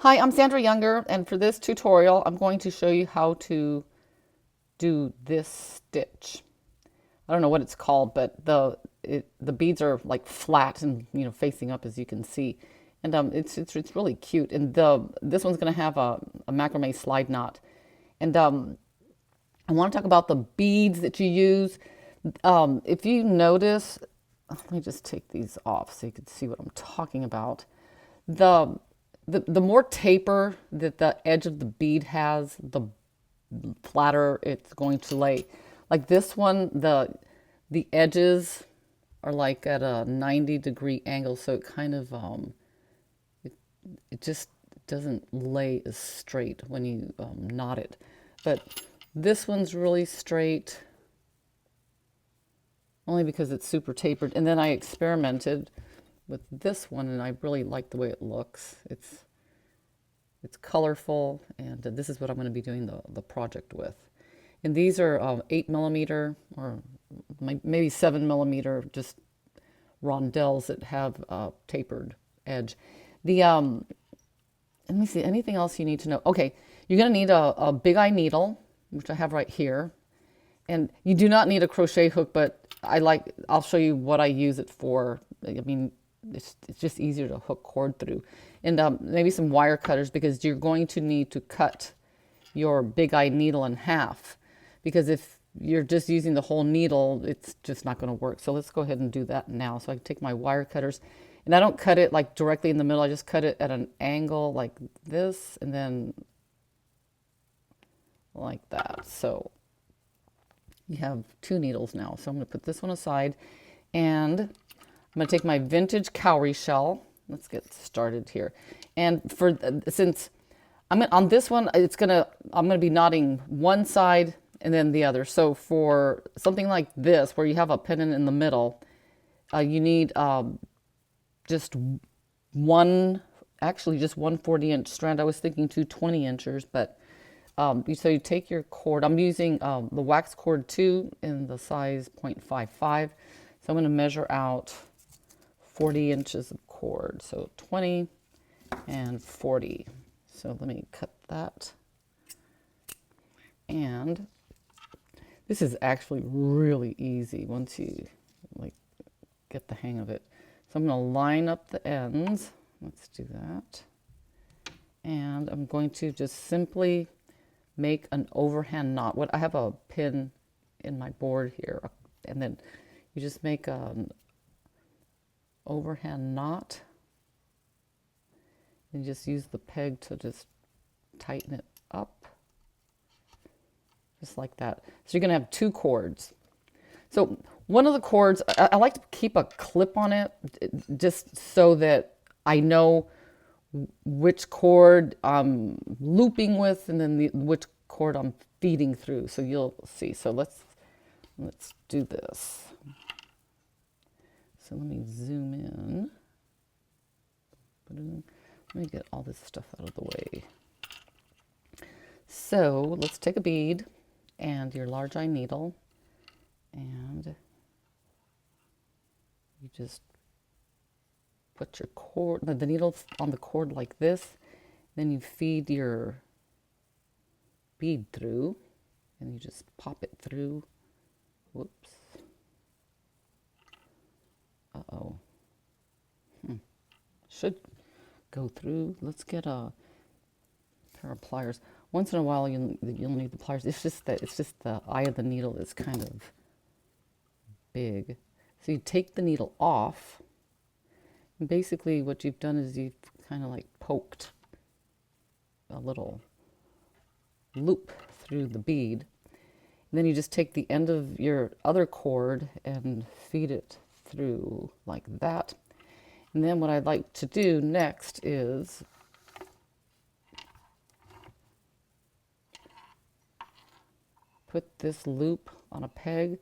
Hi, I'm Sandra Younger, and for this tutorial, I'm going to show you how to do this stitch. I don't know what it's called, but the beads are like flat and facing up, as you can see, and it's really cute. And this one's going to have a macrame slide knot, and I want to talk about the beads that you use. If you notice, let me just take these off so you can see what I'm talking about. The the more taper that the edge of the bead has, the flatter it's going to lay. Like this one, the edges are like at a 90-degree angle, so it kind of it, it just doesn't lay as straight when you knot it. But this one's really straight, only because it's super tapered. And then I experimented with this one, and I really like the way it looks. It's colorful, and this is what I'm going to be doing the project with. And these are 8mm or maybe 7mm, just rondelles that have a tapered edge. The let me see, anything else you need to know? Okay, you're going to need a big eye needle, which I have right here. And you do not need a crochet hook, but I'll show you what I use it for. I mean, it's just easier to hook cord through. And maybe some wire cutters, because you're going to need to cut your big eye needle in half. Because if you're just using the whole needle, it's just not going to work. So let's go ahead and do that now. So I can take my wire cutters, and I don't cut it like directly in the middle. I just cut it at an angle like this, and then like that. So you have two needles now. So I'm going to put this one aside, and I'm going to take my vintage cowrie shell. Let's get started here. And since I'm on this one, I'm going to be knotting one side and then the other. So for something like this, where you have a pennant in the middle, you need just just one 40-inch strand. I was thinking two 20-inchers, but so you take your cord. I'm using the wax cord 2 in the size 0.55. So I'm going to measure out 40 inches of cord. So 20 and 40. So let me cut that. And this is actually really easy once you get the hang of it. So I'm going to line up the ends. Let's do that. And I'm going to just simply make an overhand knot. I have a pin in my board here, and then you just make an overhand knot, and just use the peg to just tighten it up, just like that. So you're going to have two cords. So one of the cords, I like to keep a clip on it, just so that I know which cord I'm looping with, and then which cord I'm feeding through. So you'll see. So let's do this. So let me zoom in. Let me get all this stuff out of the way. So let's take a bead and your large eye needle, and you just put your cord, the needle on the cord like this. Then you feed your bead through, and you just pop it through. Whoops. Uh-oh. Should go through. Let's get a pair of pliers. Once in a while you'll need the pliers. It's just the eye of the needle is kind of big. So you take the needle off. And basically what you've done is you've kind of like poked a little loop through the bead. And then you just take the end of your other cord and feed it through like that. And then what I'd like to do next is put this loop on a peg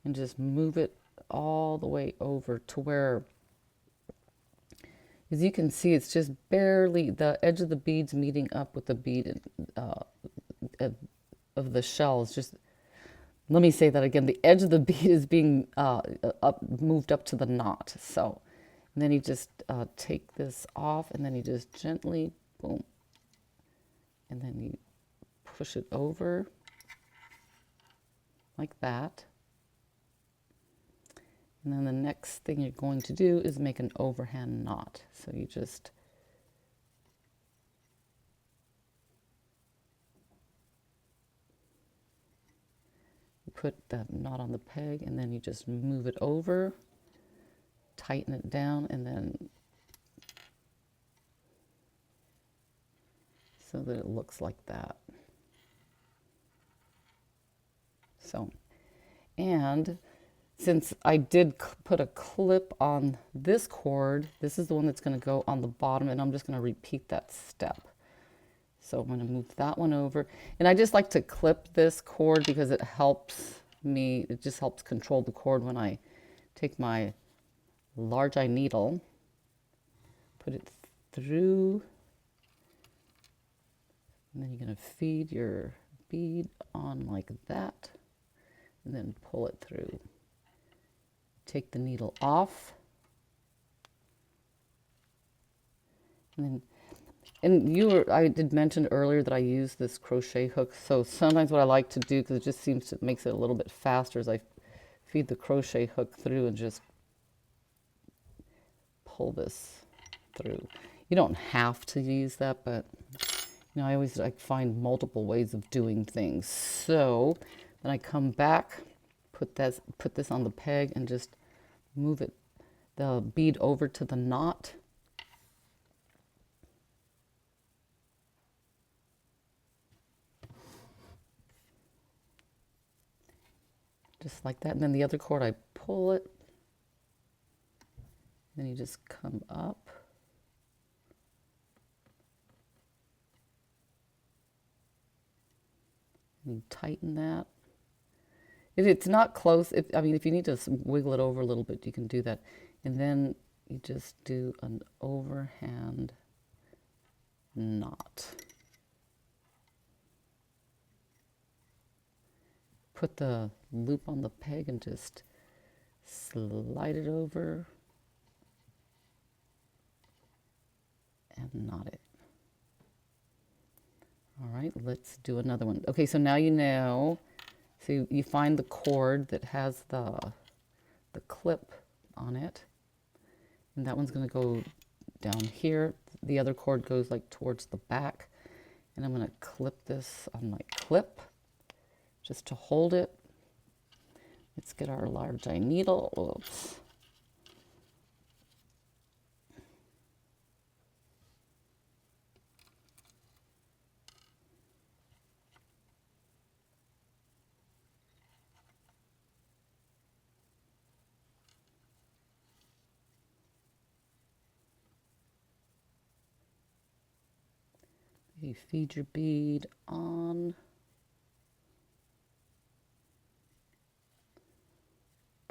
and just move it all the way over to where, as you can see, it's just barely the edge of the beads meeting up with the bead of the shell. Is just, let me say that again, the edge of the bead is being moved up to the knot. So, and then you just take this off, and then you just gently, boom, and then you push it over like that. And then the next thing you're going to do is make an overhand knot. So you just put that knot on the peg, and then you just move it over, tighten it down, and then so that it looks like that. So, and since I did put a clip on this cord, this is the one that's going to go on the bottom, and I'm just going to repeat that step. So I'm going to move that one over. And I just like to clip this cord because it helps me, it just helps control the cord when I take my large eye needle, put it through, and then you're going to feed your bead on like that, and then pull it through. Take the needle off, and then I did mention earlier that I use this crochet hook. So sometimes what I like to do, because it just seems to makes it a little bit faster, is I feed the crochet hook through and just pull this through. You don't have to use that, but you know, I always find multiple ways of doing things. So then I come back, put this on the peg, and just move it, the bead over to the knot. Just like that. And then the other cord, I pull it. Then you just come up. And you tighten that. If it's not close, if you need to wiggle it over a little bit, you can do that. And then you just do an overhand knot. Put the loop on the peg and just slide it over and knot it. All right, let's do another one. Okay, so now you know, so you find the cord that has the clip on it, and that one's going to go down here. The other cord goes like towards the back, and I'm going to clip this on my clip just to hold it. Let's get our large eye needle. Oops. You feed your bead on.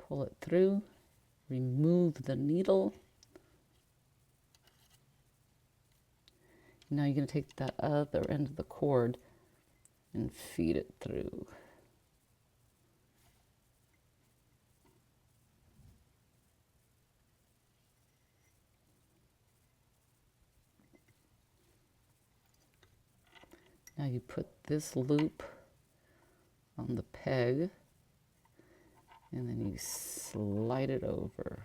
Pull it through, remove the needle. Now you're going to take that other end of the cord and feed it through. Now you put this loop on the peg, and then you slide it over.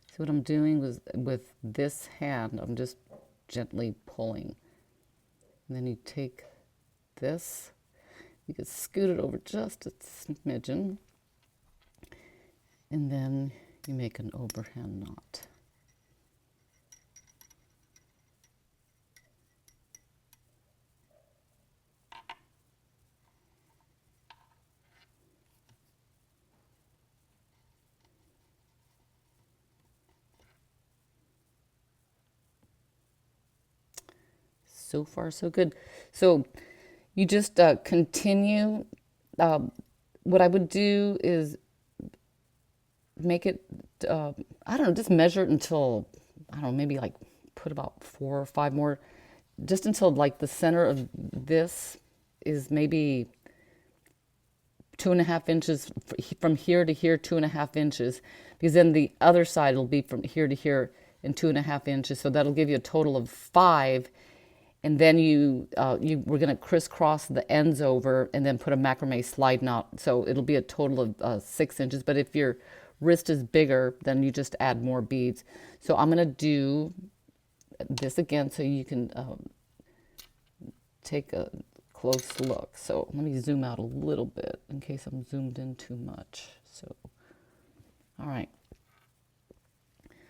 So what I'm doing was with this hand, I'm just gently pulling. And then you take this, you can scoot it over just a smidgen, and then you make an overhand knot. So far, so good. So you just continue what I would do is make it, I don't know, just measure it until, I don't know, maybe like put about 4 or 5 more, just until like the center of this is maybe 2.5 inches from here to here, 2.5 inches, because then the other side will be from here to here in 2.5 inches. So that'll give you a total of 5. And then we're going to crisscross the ends over and then put a macrame slide knot. So it'll be a total of 6 inches. But if your wrist is bigger, then you just add more beads. So I'm going to do this again so you can take a close look. So let me zoom out a little bit in case I'm zoomed in too much. So, all right.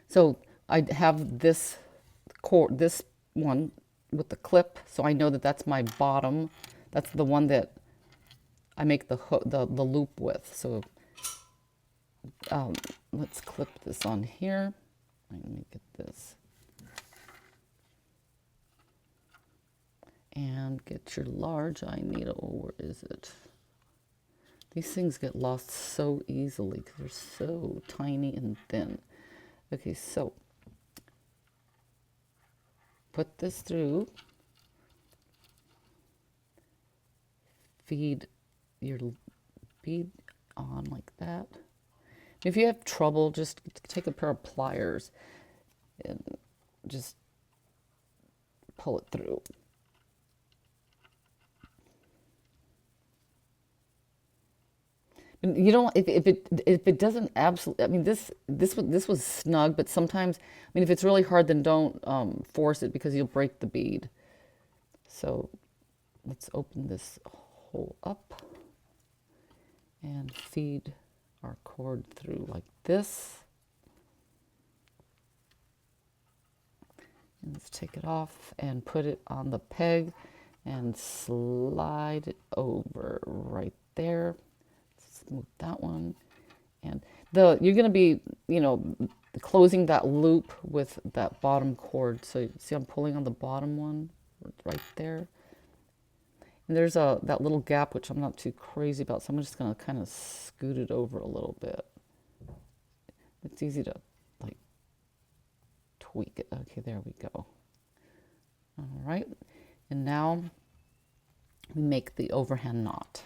So I have this cord, this one with the clip, so I know that that's my bottom. That's the one that I make the hook, the loop with. So let's clip this on here. Let me get this. And get your large eye needle. Where is it? These things get lost so easily because they're so tiny and thin. Okay, so put this through. Feed your bead on like that. If you have trouble, just take a pair of pliers and just pull it through. You don't, if it doesn't absolutely, I mean, this was snug, but sometimes, I mean, if it's really hard, then don't force it because you'll break the bead. So let's open this hole up and feed our cord through like this. And let's take it off and put it on the peg and slide it over right there. Move that one, and you're going to be, closing that loop with that bottom cord. So you see I'm pulling on the bottom one right there, and there's that little gap which I'm not too crazy about, so I'm just going to kind of scoot it over a little bit. It's easy to like tweak it. Okay, there we go. All right, and now we make the overhand knot.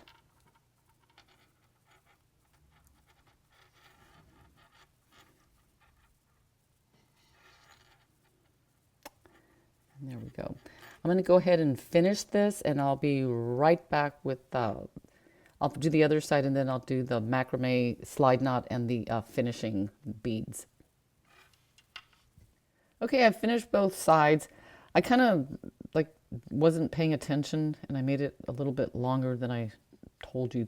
There we go. I'm going to go ahead and finish this, and I'll be right back with, I'll do the other side, and then I'll do the macrame slide knot and the finishing beads. Okay, I've finished both sides. I kind of like wasn't paying attention, and I made it a little bit longer than I told you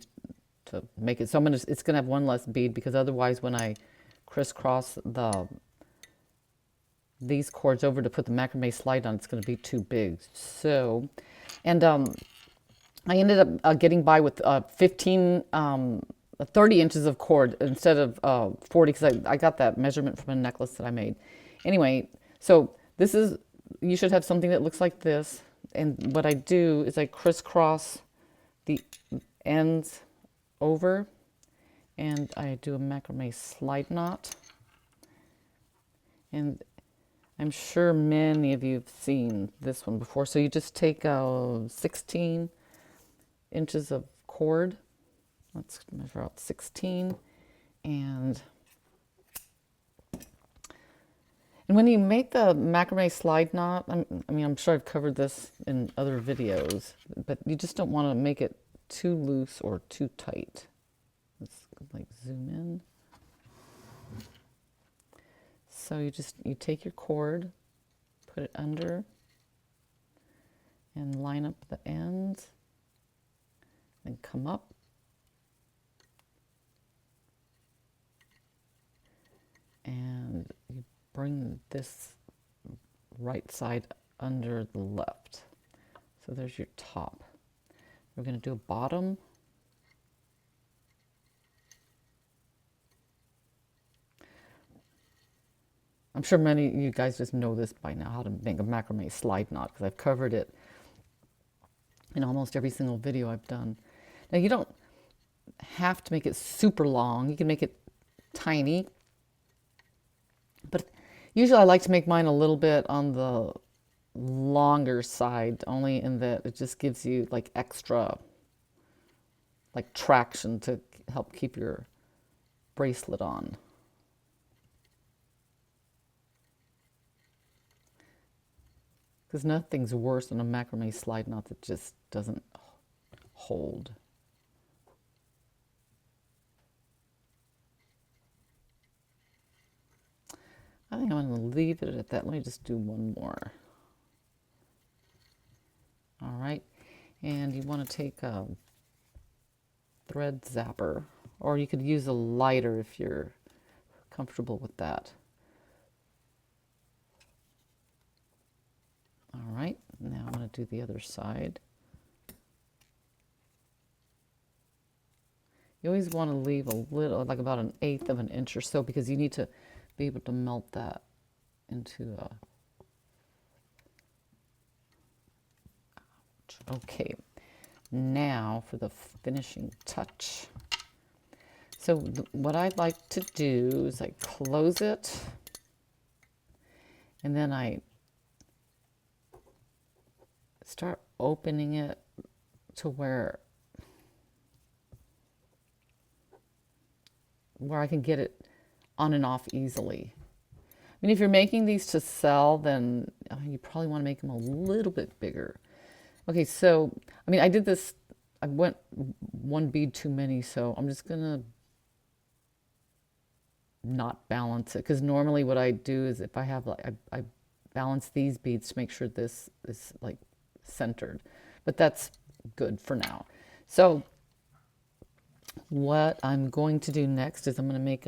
to make it. So it's going to have one less bead, because otherwise when I crisscross these cords over to put the macrame slide on, it's going to be too big. So, and I ended up getting by with 30 inches of cord instead of 40, because I got that measurement from a necklace that I made. Anyway, so you should have something that looks like this. And what I do is I crisscross the ends over, and I do a macrame slide knot. And I'm sure many of you have seen this one before. So you just take 16 inches of cord. Let's measure out 16. And when you make the macrame slide knot, I'm sure I've covered this in other videos, but you just don't want to make it too loose or too tight. Let's like zoom in. So you take your cord, put it under, and line up the ends, then come up, and you bring this right side under the left. So there's your top. We're going to do a bottom. I'm sure many of you guys just know this by now, how to make a macrame slide knot, because I've covered it in almost every single video I've done. Now have to make it super long. You can make it tiny. But usually I like to make mine a little bit on the longer side, only in that it just gives you like extra like traction to help keep your bracelet on. Because nothing's worse than a macrame slide knot that just doesn't hold. I think I'm going to leave it at that. Let me just do one more. All right. And you want to take a thread zapper, or you could use a lighter if you're comfortable with that. All right. Now I'm going to do the other side. You always want to leave a little, like about 1/8 of an inch or so, because you need to be able to melt that into a... Okay, now for the finishing touch. So what I like to do is I close it, and then I start opening it to where I can get it on and off easily. I mean, if you're making these to sell, then you probably want to make them a little bit bigger. Okay, so, I mean, I did this, I went one bead too many, so I'm just going to not balance it. Because normally what I do is if I have, like, I balance these beads to make sure this is, like, centered. But that's good for now. So what I'm going to do next is I'm going to make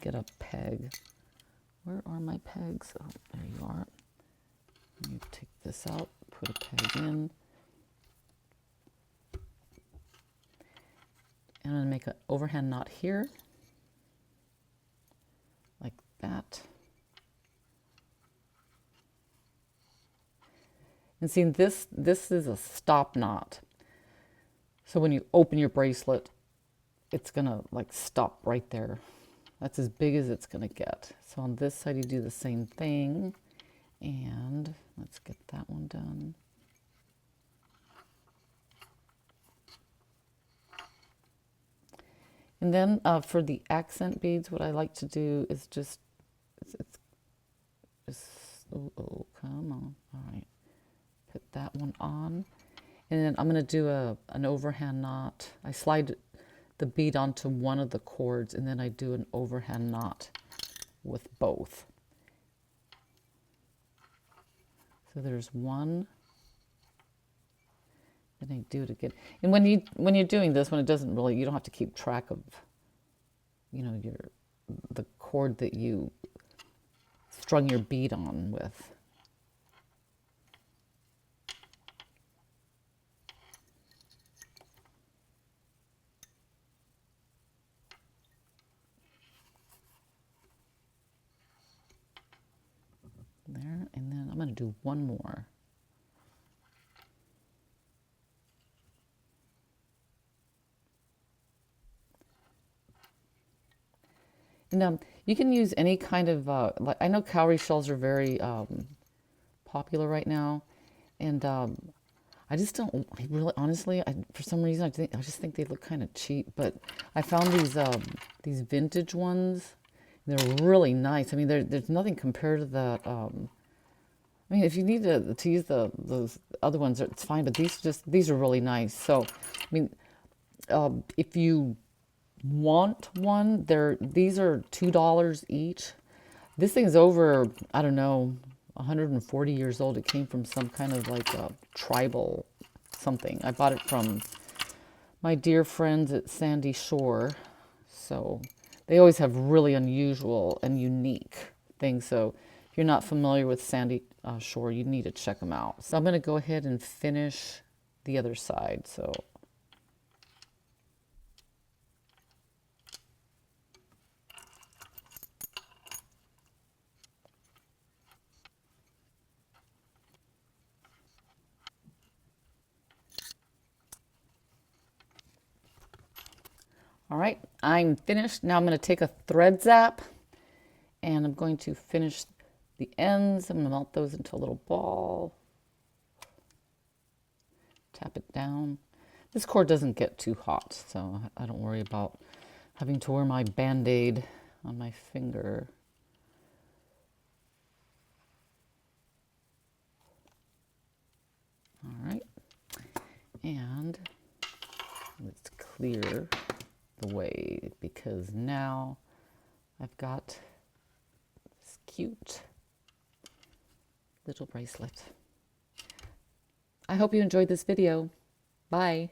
it a peg. Where are my pegs? Oh, there you are. Let me take this out, put a peg in. And I'm going to make an overhand knot here, like that. And see, this is a stop knot. So when you open your bracelet, it's going to like stop right there. That's as big as it's going to get. So on this side, you do the same thing. And let's get that one done. And then for the accent beads, what I like to do is just, oh, come on. All right. Put that one on. And then I'm going to do an overhand knot. I slide the bead onto one of the cords, and then I do an overhand knot with both. So there's one. Then I do it again. And when you're doing this, when it doesn't really, you don't have to keep track of, you know, the cord that you strung your bead on with. There, and then I'm going to do one more. And you can use any kind of, like, I know cowrie shells are very popular right now, and I just don't, I really, honestly, for some reason, I just think they look kind of cheap, but I found these vintage ones. They're really nice. I mean, there's nothing compared to that. I mean, if you need to use those other ones, it's fine, but these are really nice. So, I mean, if you want one, these are $2 each. This thing's over, I don't know, 140 years old. It came from some kind of like a tribal something. I bought it from my dear friends at Sandy Shore. So they always have really unusual and unique things. So if you're not familiar with Sandy Shore, you need to check them out. So I'm going to go ahead and finish the other side. So All right, I'm finished. Now I'm going to take a thread zap and I'm going to finish the ends. I'm going to melt those into a little ball. Tap it down. This cord doesn't get too hot, so I don't worry about having to wear my Band-Aid on my finger. All right, and let's clear the way because now I've got this cute little bracelet. I hope you enjoyed this video. Bye.